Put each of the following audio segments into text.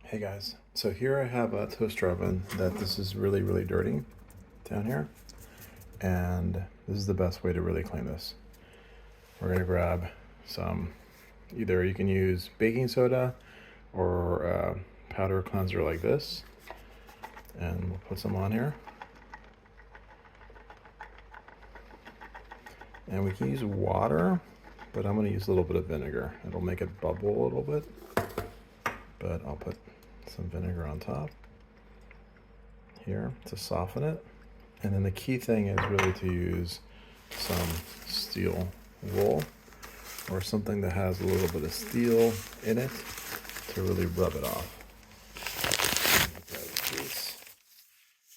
Hey guys, so here I have a toaster oven that this is really dirty down here, and this is the best way to really clean this. We're gonna grab some, either you can use baking soda or powder cleanser like this, and we'll put some on here. And we can use water, but I'm gonna use a little bit of vinegar. It'll make it bubble a little bit, but I'll put some vinegar on top here to soften it. And then the key thing is really to use some steel wool or something that has a little bit of steel in it to really rub it off.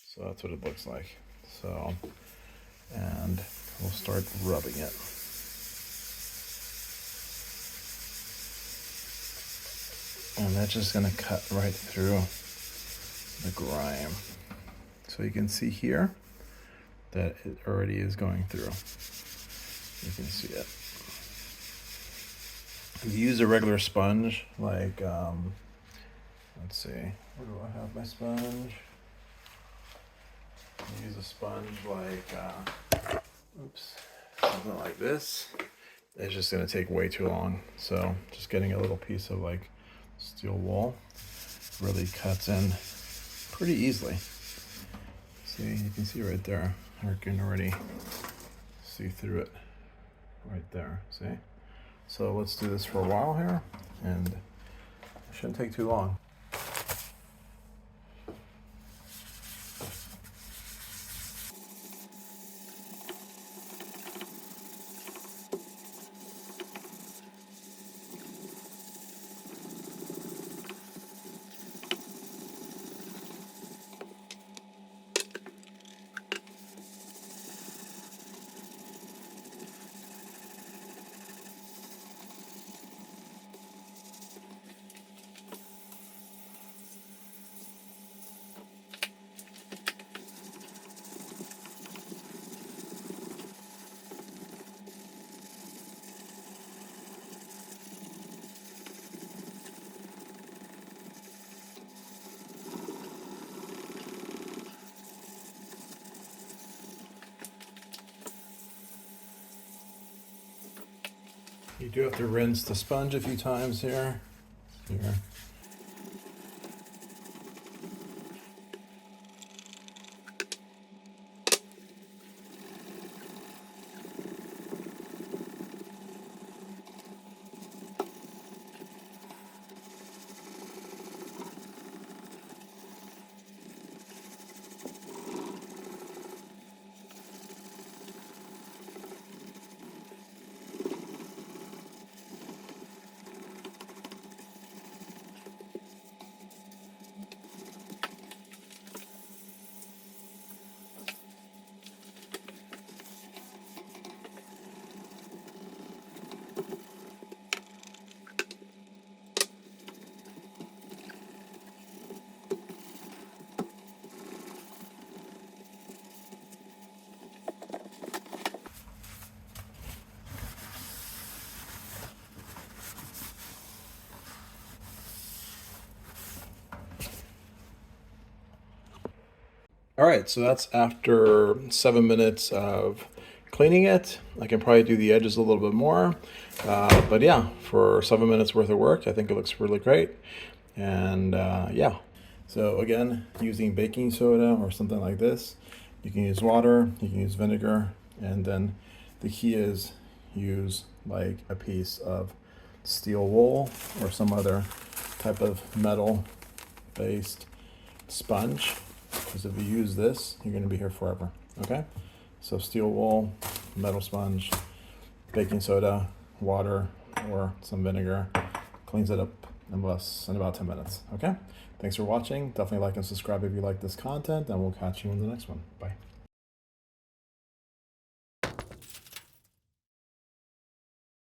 So that's what it looks like. So, and we'll start rubbing it. And that's just gonna cut right through the grime. So you can see here that it already is going through. You can see it. If you use a regular sponge, like, let's see, where do I have my sponge? Use a sponge like, something like this. It's just gonna take way too long. So just getting a little piece of like steel wool really cuts in pretty easily. See, you can see right there. I can already see through it right there. See? So let's do this for a while here, and it shouldn't take too long. You do have to rinse the sponge a few times here. Here. All right, so that's after 7 minutes of cleaning it. I can probably do the edges a little bit more. But yeah, for 7 minutes worth of work, I think it looks really great. And yeah, so again, using baking soda or something like this, you can use water, you can use vinegar, and then the key is use like a piece of steel wool or some other type of metal based sponge, because if you use this, you're going to be here forever. Okay, so steel wool, metal sponge, baking soda, water, or some vinegar cleans it up in about 10 minutes. Okay, thanks for watching. Definitely like and subscribe if you like this content, and we'll catch you in the next one. Bye.